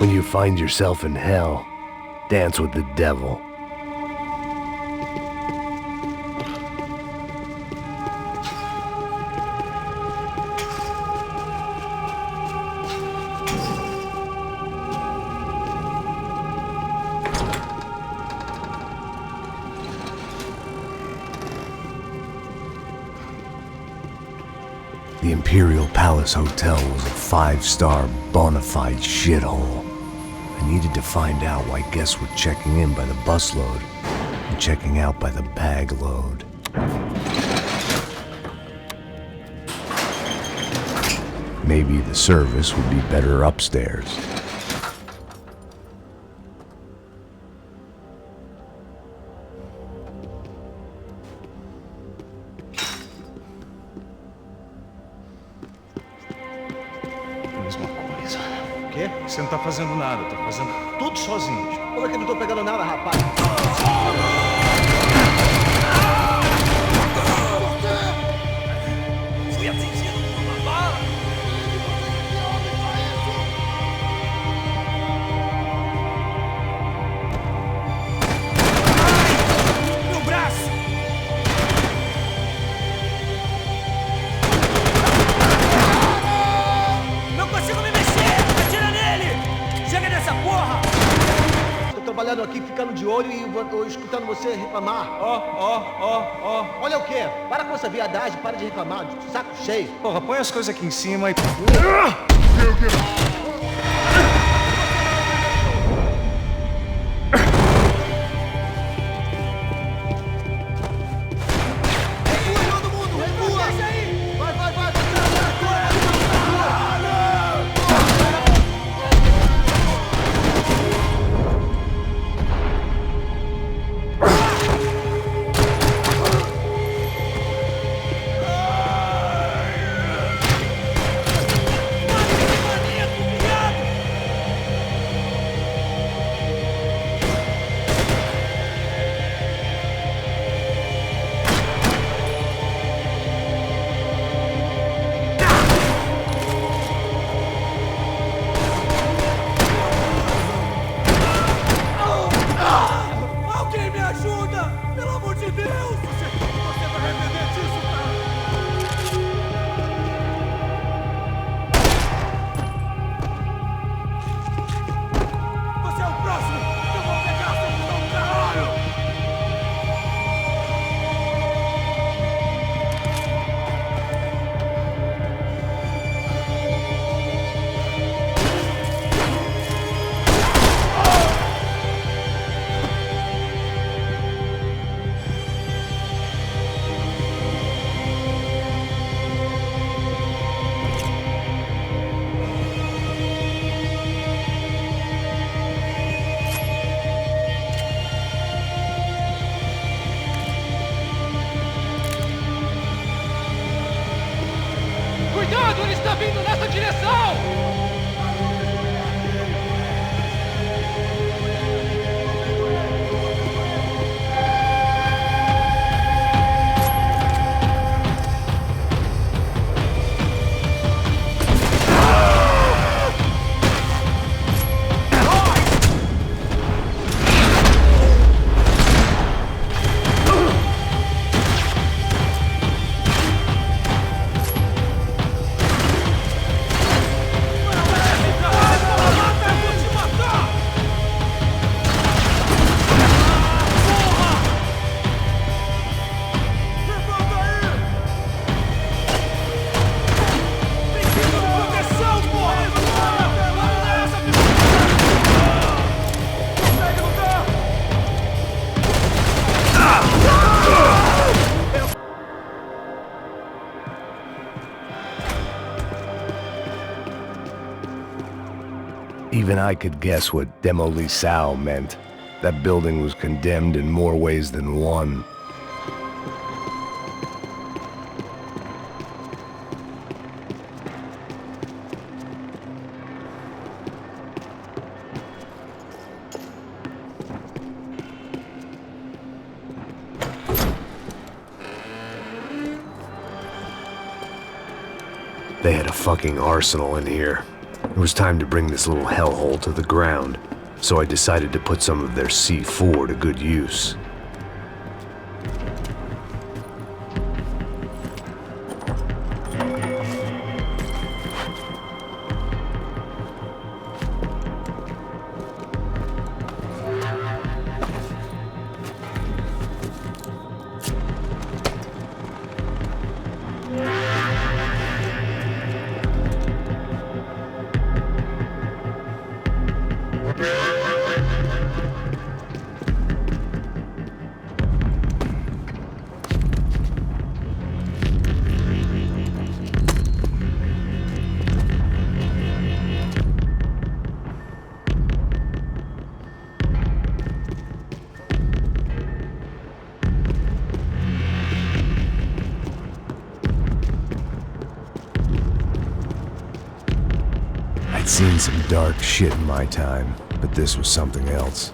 When you find yourself in hell, dance with the devil. The Imperial Palace Hotel was a 5-star bona fide shithole. I needed to find out why guests were checking in by the busload and checking out by the bag load. Maybe the service would be better upstairs. Você não tá fazendo nada, tá fazendo tudo sozinho. Como é que eu não tô pegando nada, rapaz? Fui atingido por uma bala! Ai! Meu braço! Não consigo me mexer! Atira nele! Chega dessa porra! Tô trabalhando aqui, ficando de olho e escutando você reclamar. Ó. Olha o quê? Para com essa viadagem, para de reclamar. Saco cheio. Porra, põe as coisas aqui em cima e... Cuidado, ele está vindo nessa direção! Even I could guess what Demolisal meant. That building was condemned in more ways than one. They had a fucking arsenal in here. It was time to bring this little hellhole to the ground, so I decided to put some of their C4 to good use. I'd seen some dark shit in my time, but this was something else.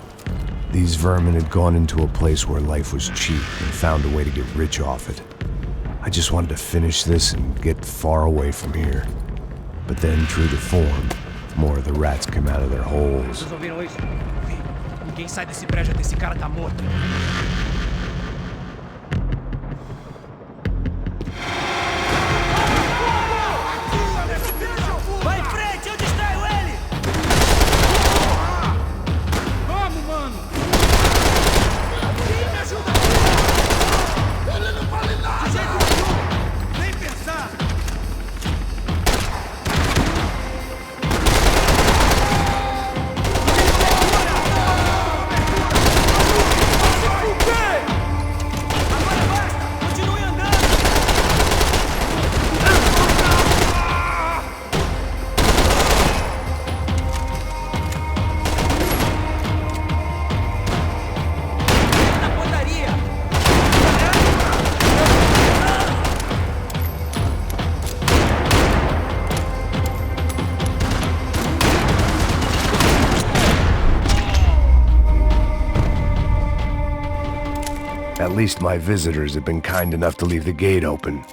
These vermin had gone into a place where life was cheap and found a way to get rich off it. I just wanted to finish this and get far away from here. But then, true to form, more of the rats came out of their holes. Vocês ouviram isso? Ninguém sai desse prédio até esse cara tá morto. Vai em frente, eu distraio ele! Vamos, mano! Me ajuda! Ele não vale nada! De jeito nenhum! Nem pensar! At least my visitors had been kind enough to leave the gate open.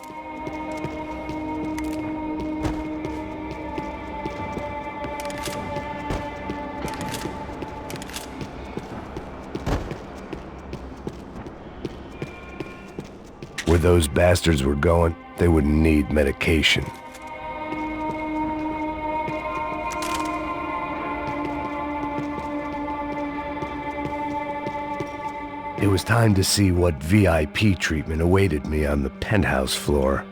Where those bastards were going, they would need medication. It was time to see what VIP treatment awaited me on the penthouse floor.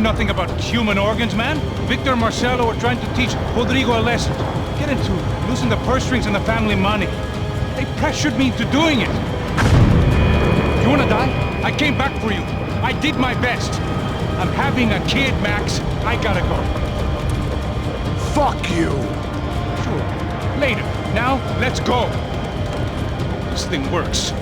nothing about human organs, man. Victor and Marcelo were trying to teach Rodrigo a lesson. Get into losing the purse strings and the family money. They pressured me into doing it. You wanna die? I came back for you. I did my best. I'm having a kid, Max. I gotta go. Fuck you! Sure. Later. Now, let's go. This thing works.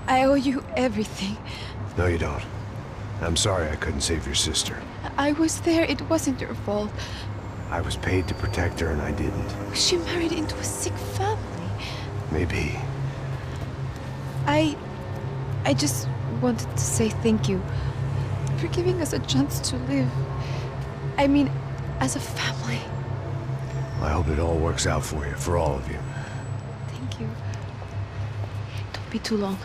I owe you everything. No, you don't. I'm sorry I couldn't save your sister. I was there. It wasn't your fault. I was paid to protect her and I didn't. She married into a sick family. Maybe. I just wanted to say thank you for giving us a chance to live. I mean, as a family. I hope it all works out for you, for all of you. Thank you. Don't be too long.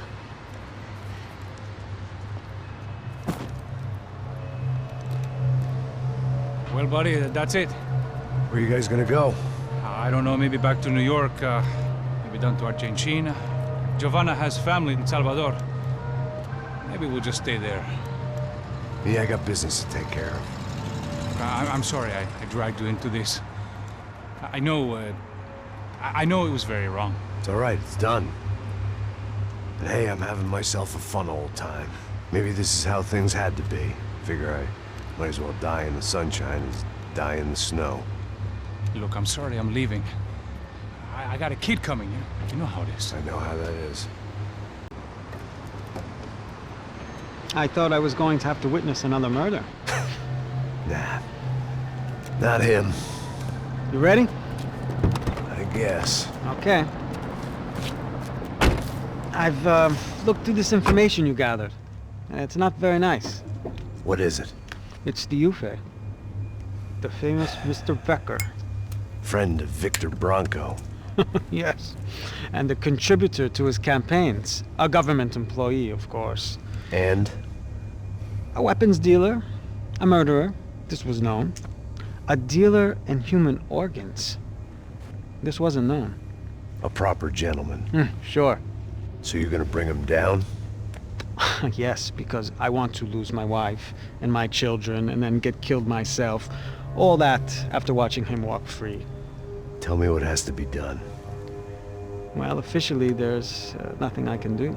Well, buddy, that's it. Where are you guys gonna go? I don't know, maybe back to New York, maybe down to Argentina. Giovanna has family in Salvador. Maybe we'll just stay there. Yeah, I got business to take care of. I'm sorry I dragged you into this. I know it was very wrong. It's all right, it's done. But hey, I'm having myself a fun old time. Maybe this is how things had to be. Figure I might as well die in the sunshine as die in the snow. Look, I'm sorry I'm leaving. I got a kid coming, you know how it is. I know how that is. I thought I was going to have to witness another murder. Nah. Not him. You ready? I guess. Okay. I've looked through this information you gathered, and it's not very nice. What is it? It's the Ufe. The famous Mr. Becker. Friend of Victor Bronco. Yes. And a contributor to his campaigns. A government employee, of course. And? A weapons dealer. A murderer. This was known. A dealer in human organs. This wasn't known. A proper gentleman. Sure. So you're gonna bring him down? Yes, because I want to lose my wife and my children and then get killed myself. All that after watching him walk free. Tell me what has to be done. Well, officially, there's nothing I can do.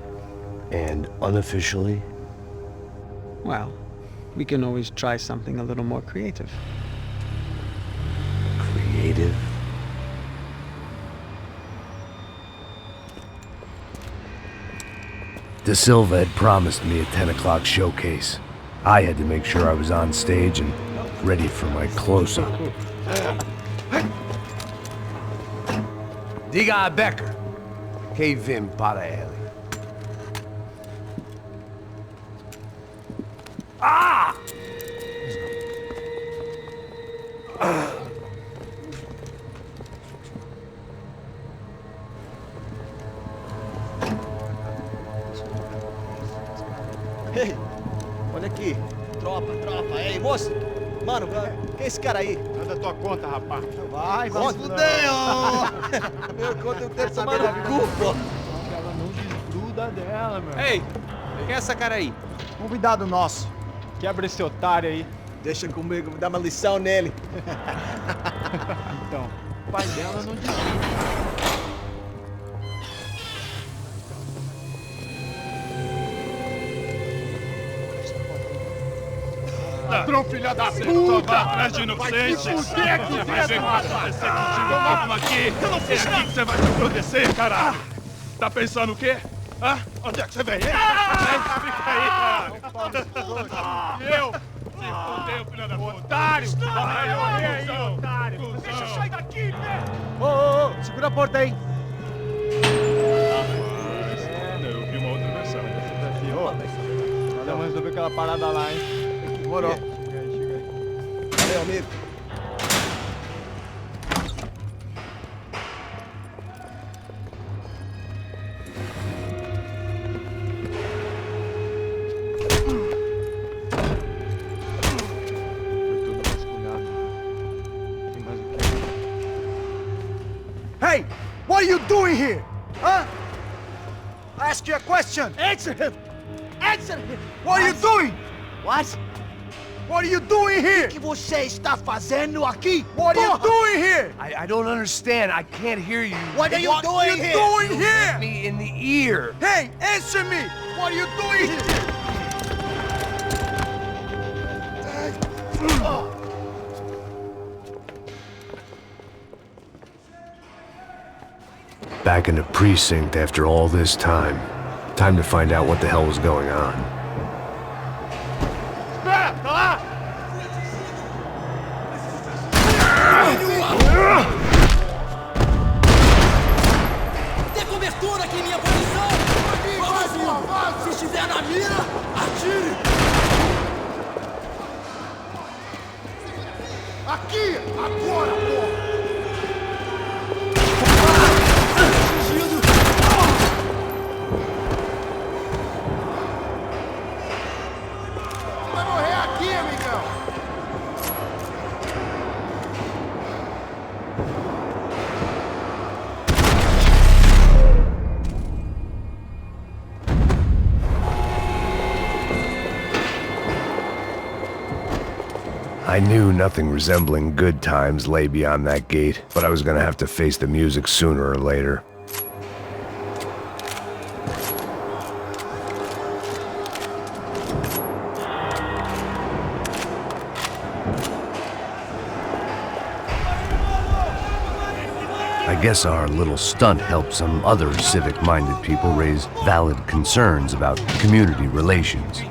And unofficially? Well, we can always try something a little more creative. Creative? De Silva had promised me a 10 o'clock showcase. I had to make sure I was on stage and ready for my close-up. Diga a Becker. Que vim para ele. Ah! Ei, olha aqui. Tropa. Ei, moço. Mano, quem é esse cara aí? Manda tua conta, rapaz. Vai fudeu! Meu conta eu quero tomar no cu, pô. Ela não desgruda dela, meu. Ei, quem é essa cara aí? Convidado nosso. Quebra esse otário aí. Deixa comigo, vou dar uma lição nele. Então, o pai dela não desgruda. Ladrão, filha da puta! Vai atrás de inocente! Vai ver o que vai acontecer contigo mesmo aqui! Eu não fiz nada! É aqui que você vai se proteger, caralho! Tá pensando o quê? Hã? Onde é que você vem? Fica aí, caralho! Eu? Se fodeu, filha da puta! Otário! Vai, eu, otário! Deixa eu sair daqui, né? Ô, segura a porta aí. Eu vi uma outra versão. Nós vamos resolver aquela parada lá, hein? Demorou. Valeu, amigo. Hey, what are you doing here? Huh? I ask you a question. Answer him! Answer him! What are you doing? What? What are you doing here? O que você está fazendo aqui? What are you Porra! doing here? I don't understand. I can't hear you. What are you What are doing you here? doing Hit here? me in the ear. Hey, answer me. What are you doing here? Back in the precinct after all this time. Time to find out what the hell was going on. Espera, tá lá! Dê cobertura aqui em minha posição. Vamos, se estiver na mira, atire. Aqui, agora, porra. Vai morrer aqui, amigão! I knew nothing resembling good times lay beyond that gate, but I was gonna have to face the music sooner or later. I guess our little stunt helped some other civic-minded people raise valid concerns about community relations.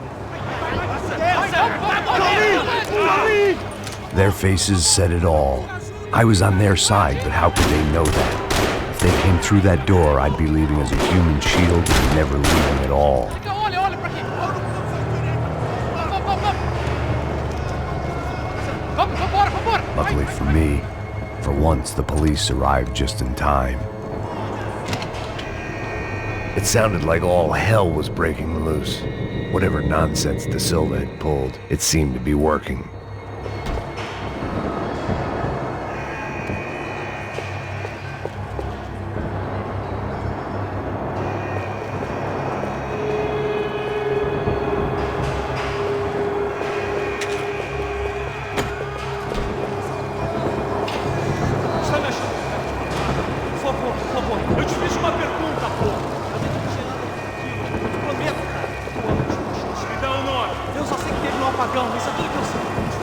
Their faces said it all. I was on their side, but how could they know that? If they came through that door, I'd be leaving as a human shield and never leaving at all. Luckily for me, for once the police arrived just in time. It sounded like all hell was breaking loose. Whatever nonsense De Silva had pulled, it seemed to be working. Por favor, eu te fiz uma pergunta, pô! Eu prometo, cara. Me dá o nome. Eu só sei que teve um apagão, isso é tudo que eu sei.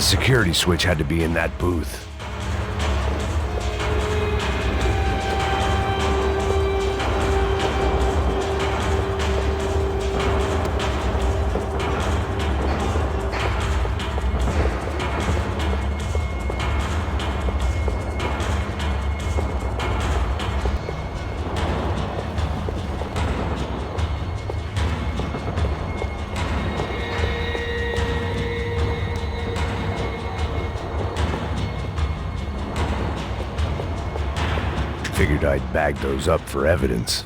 security switch had to be in that booth. Figured I'd bag those up for evidence.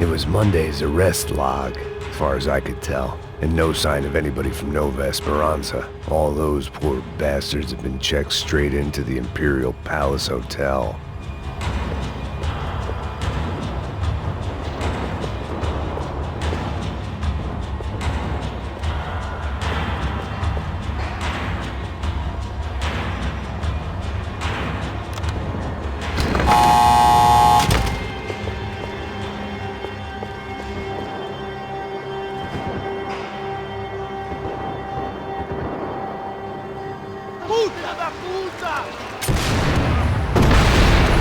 It was Monday's arrest log, as far as I could tell, and no sign of anybody from Nova Esperanza. All those poor bastards have been checked straight into the Imperial Palace Hotel.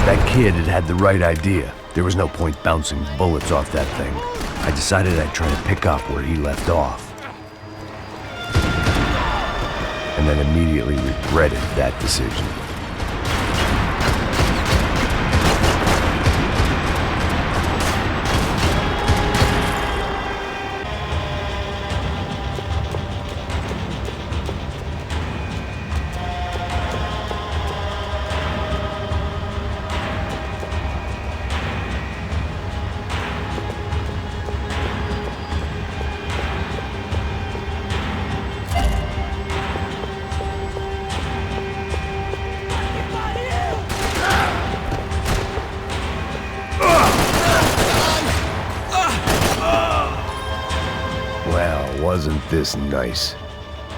That kid had the right idea. There was no point bouncing bullets off that thing. I decided I'd try to pick up where he left off. And then immediately regretted that decision. Wasn't this nice?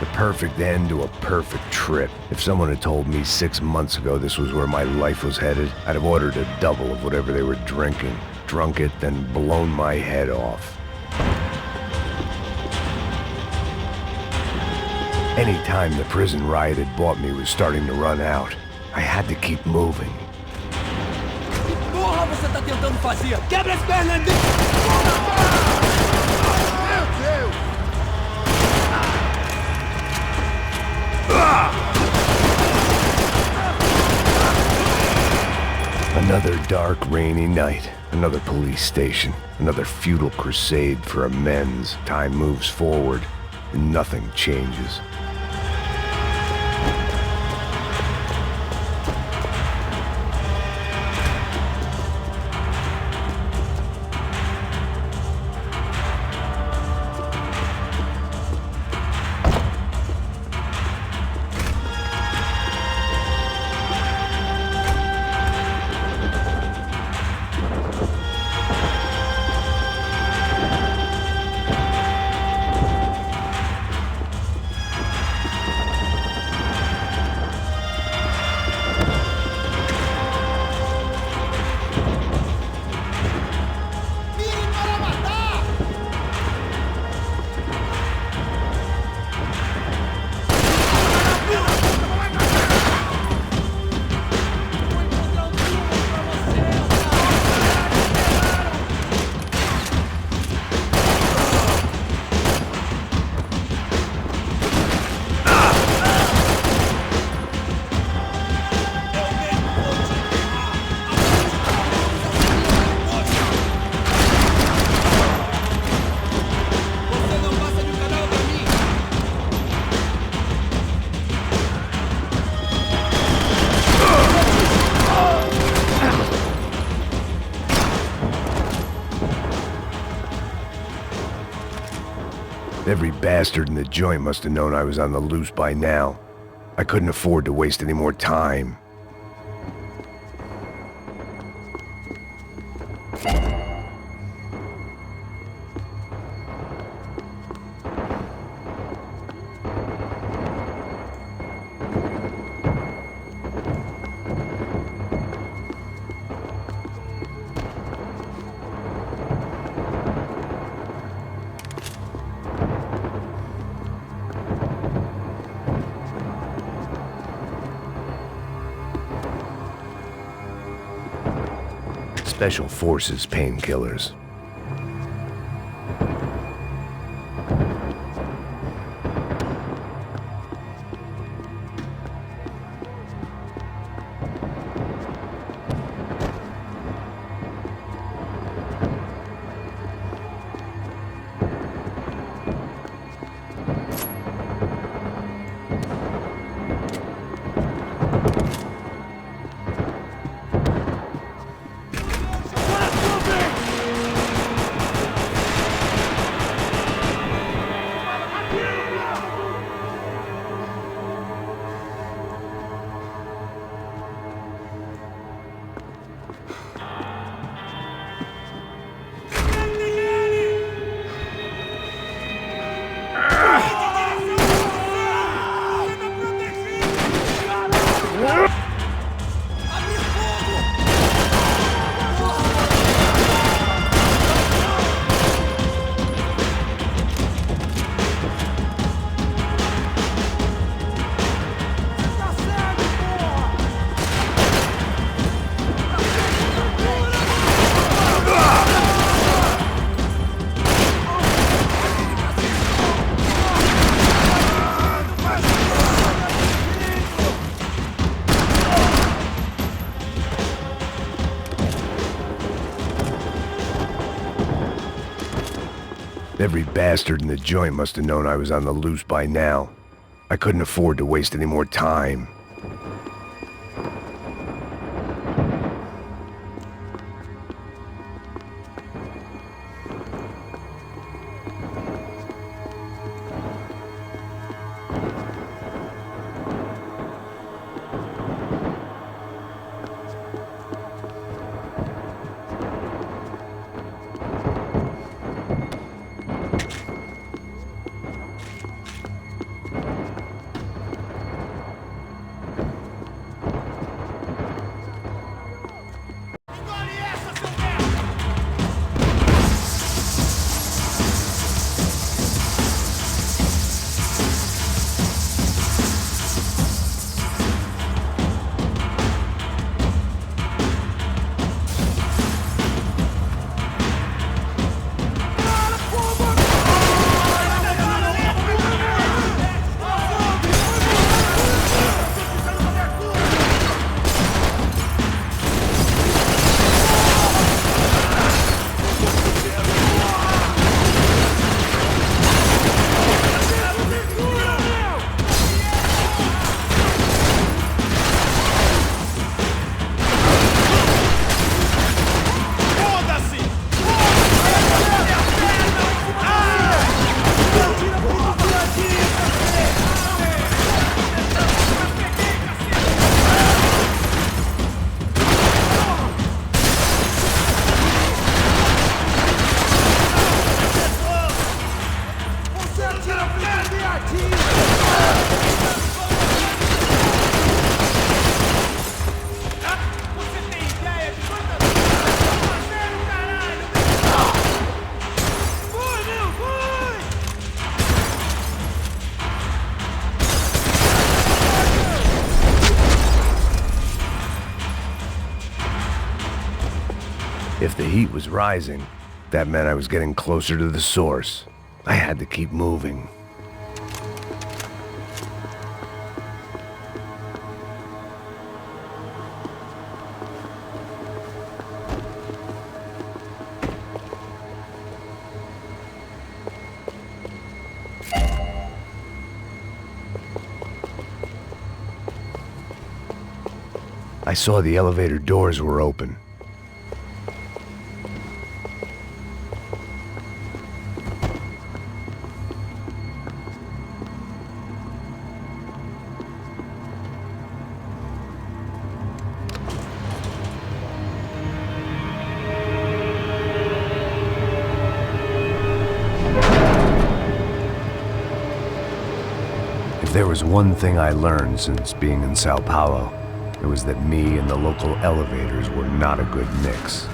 The perfect end to a perfect trip. If someone had told me 6 months ago this was where my life was headed, I'd have ordered a double of whatever they were drinking, drunk it, then blown my head off. Any time the prison riot had bought me was starting to run out. I had to keep moving. Porra, você tá tentando fazer? Quebra as pernas dele! Meu Deus! Another dark, rainy night. Another police station. Another futile crusade for amends. Time moves forward, and nothing changes. Every bastard in the joint must have known I was on the loose by now. I couldn't afford to waste any more time. Special Forces painkillers. Every bastard in the joint must have known I was on the loose by now. I couldn't afford to waste any more time. If the heat was rising, that meant I was getting closer to the source. I had to keep moving. I saw the elevator doors were open. If there was one thing I learned since being in Sao Paulo, it was that me and the local elevators were not a good mix.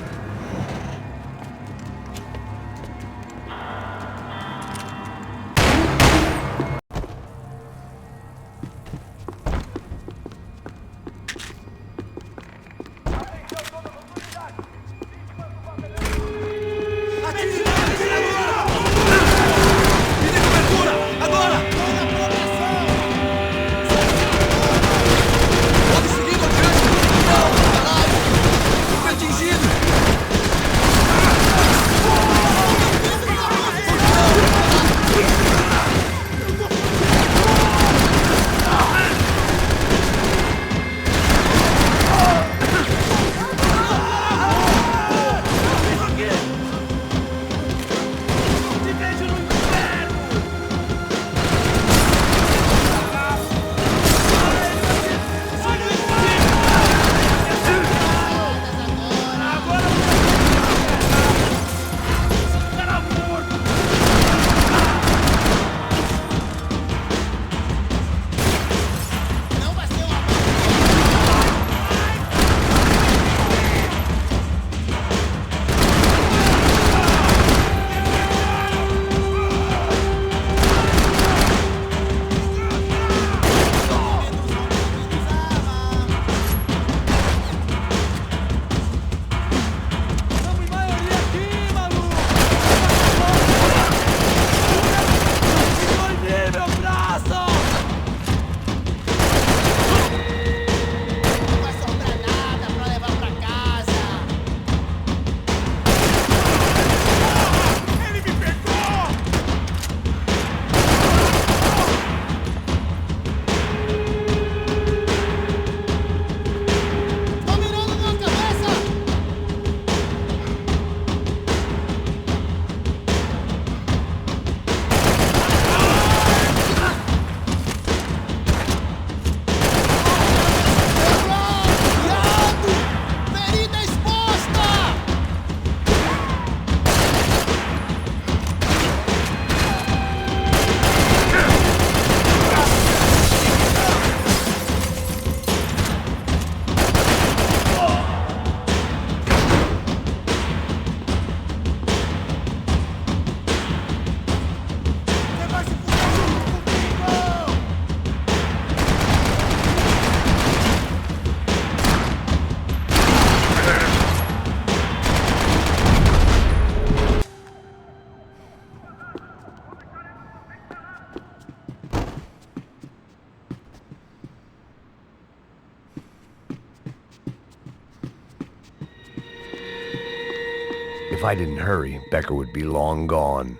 If I didn't hurry, Becker would be long gone.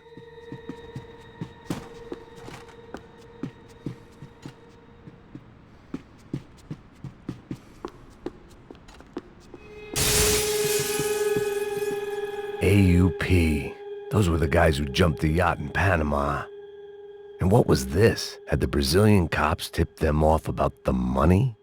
AUP. Those were the guys who jumped the yacht in Panama. And what was this? Had the Brazilian cops tipped them off about the money?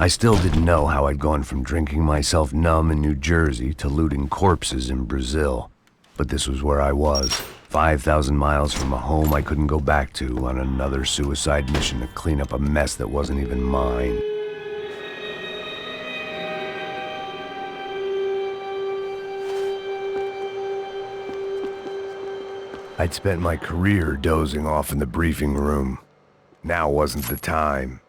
I still didn't know how I'd gone from drinking myself numb in New Jersey to looting corpses in Brazil. But this was where I was, 5,000 miles from a home I couldn't go back to, on another suicide mission to clean up a mess that wasn't even mine. I'd spent my career dozing off in the briefing room. Now wasn't the time.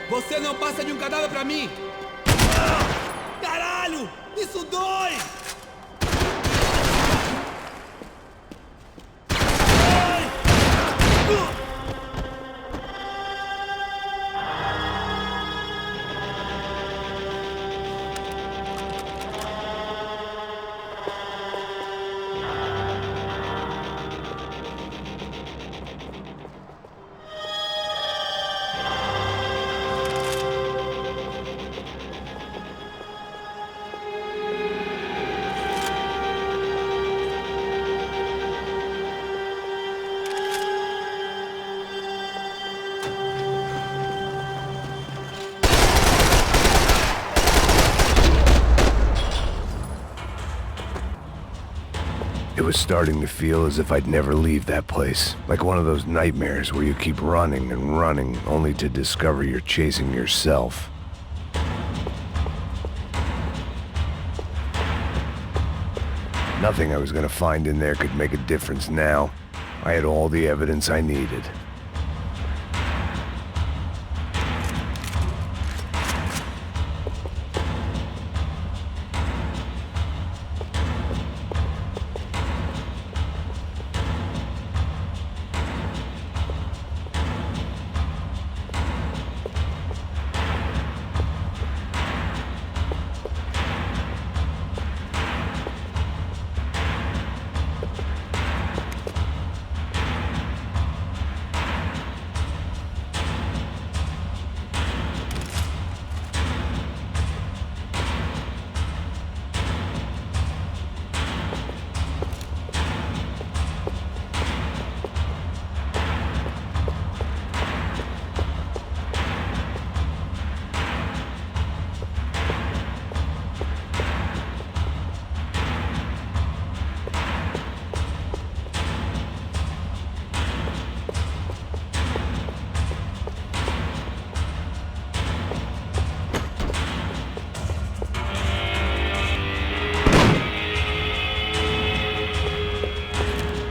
Você não passa de um cadáver pra mim! Caralho! Isso dói! It was starting to feel as if I'd never leave that place. Like one of those nightmares where you keep running and running, only to discover you're chasing yourself. Nothing I was gonna find in there could make a difference now. I had all the evidence I needed.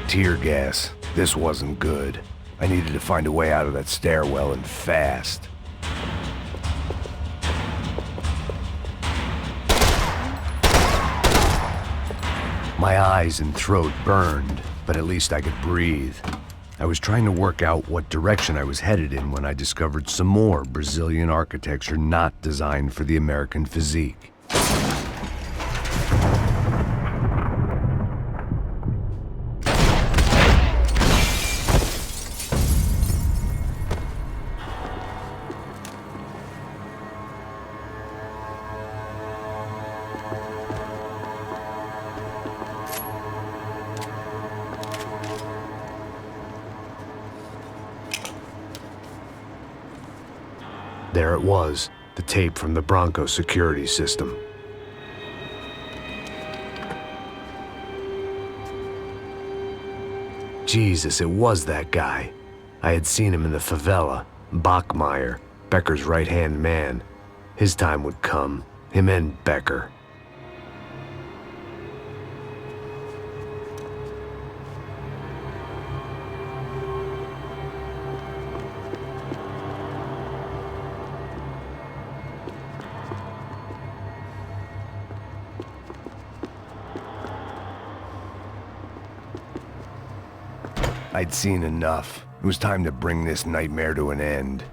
Tear gas. This wasn't good. I needed to find a way out of that stairwell and fast. My eyes and throat burned, but at least I could breathe. I was trying to work out what direction I was headed in when I discovered some more Brazilian architecture not designed for the American physique. There it was, the tape from the Bronco security system. Jesus, it was that guy. I had seen him in the favela, Bachmeyer, Becker's right-hand man. His time would come, him and Becker. I'd seen enough. It was time to bring this nightmare to an end.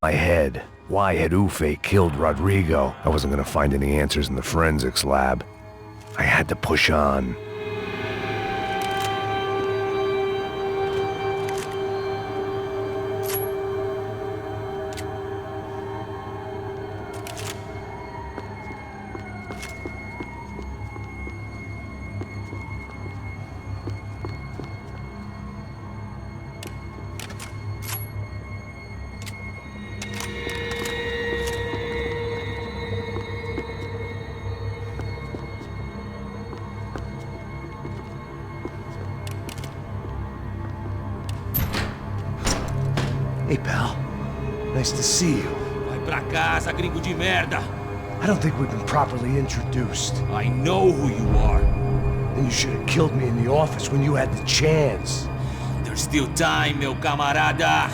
My head. Why had Ufe killed Rodrigo? I wasn't gonna find any answers in the forensics lab. I had to push on. Hey, pal. Nice to see you. Vai pra casa, gringo de merda. I don't think we've been properly introduced. I know who you are. Then you should have killed me in the office when you had the chance. There's still time, meu camarada.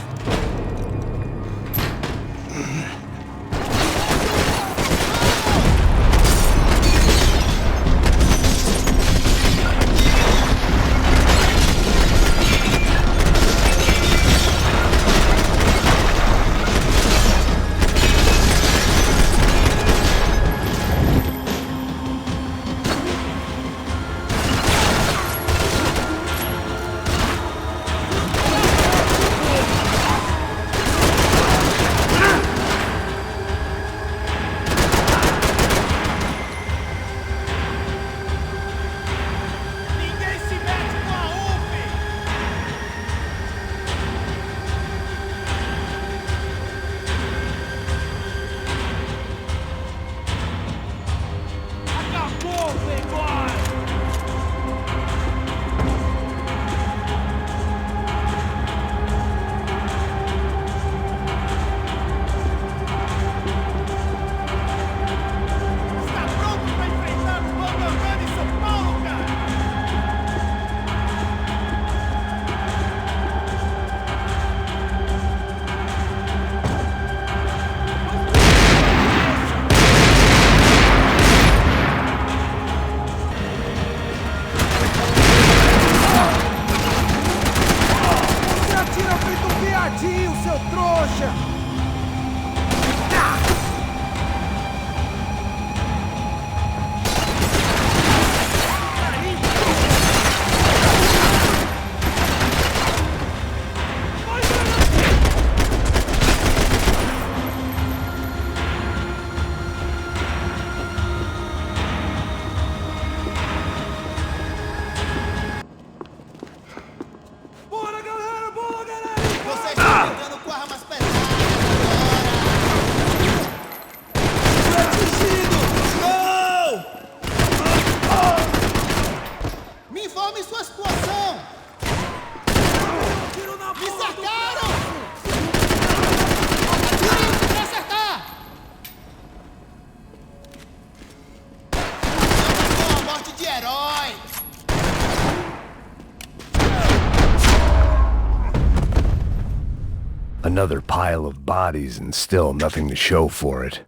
Another pile of bodies and still nothing to show for it.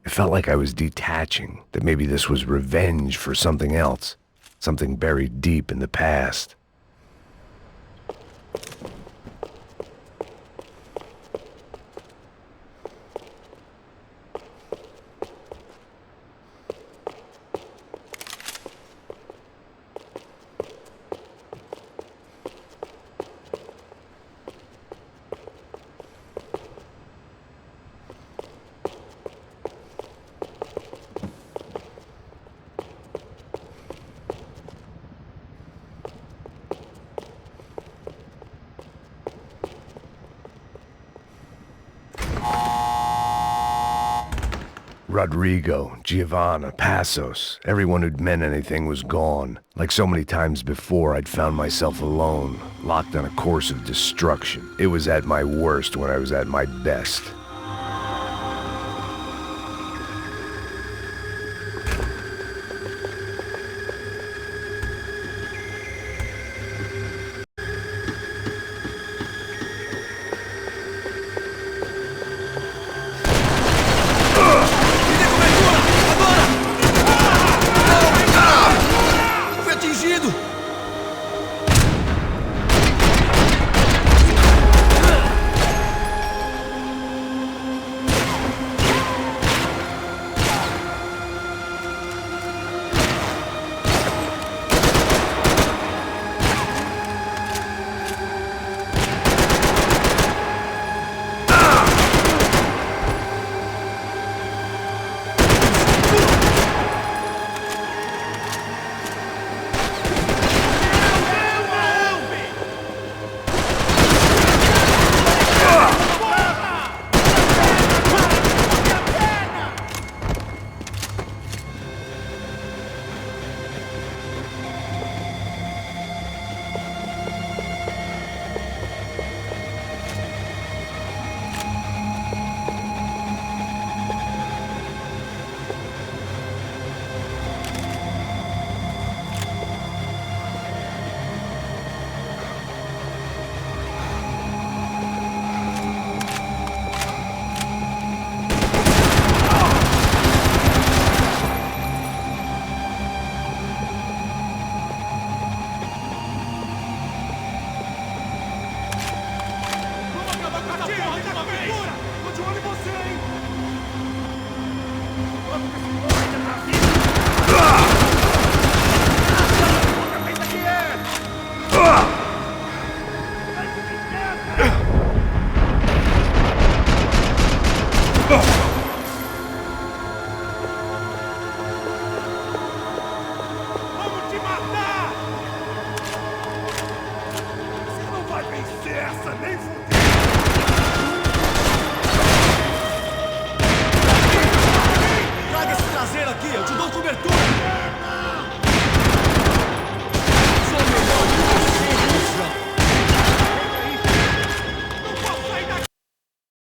It felt like I was detaching, that maybe this was revenge for something else, something buried deep in the past. Rodrigo, Giovanna, Passos, everyone who'd meant anything was gone. Like so many times before, I'd found myself alone, locked on a course of destruction. It was at my worst when I was at my best.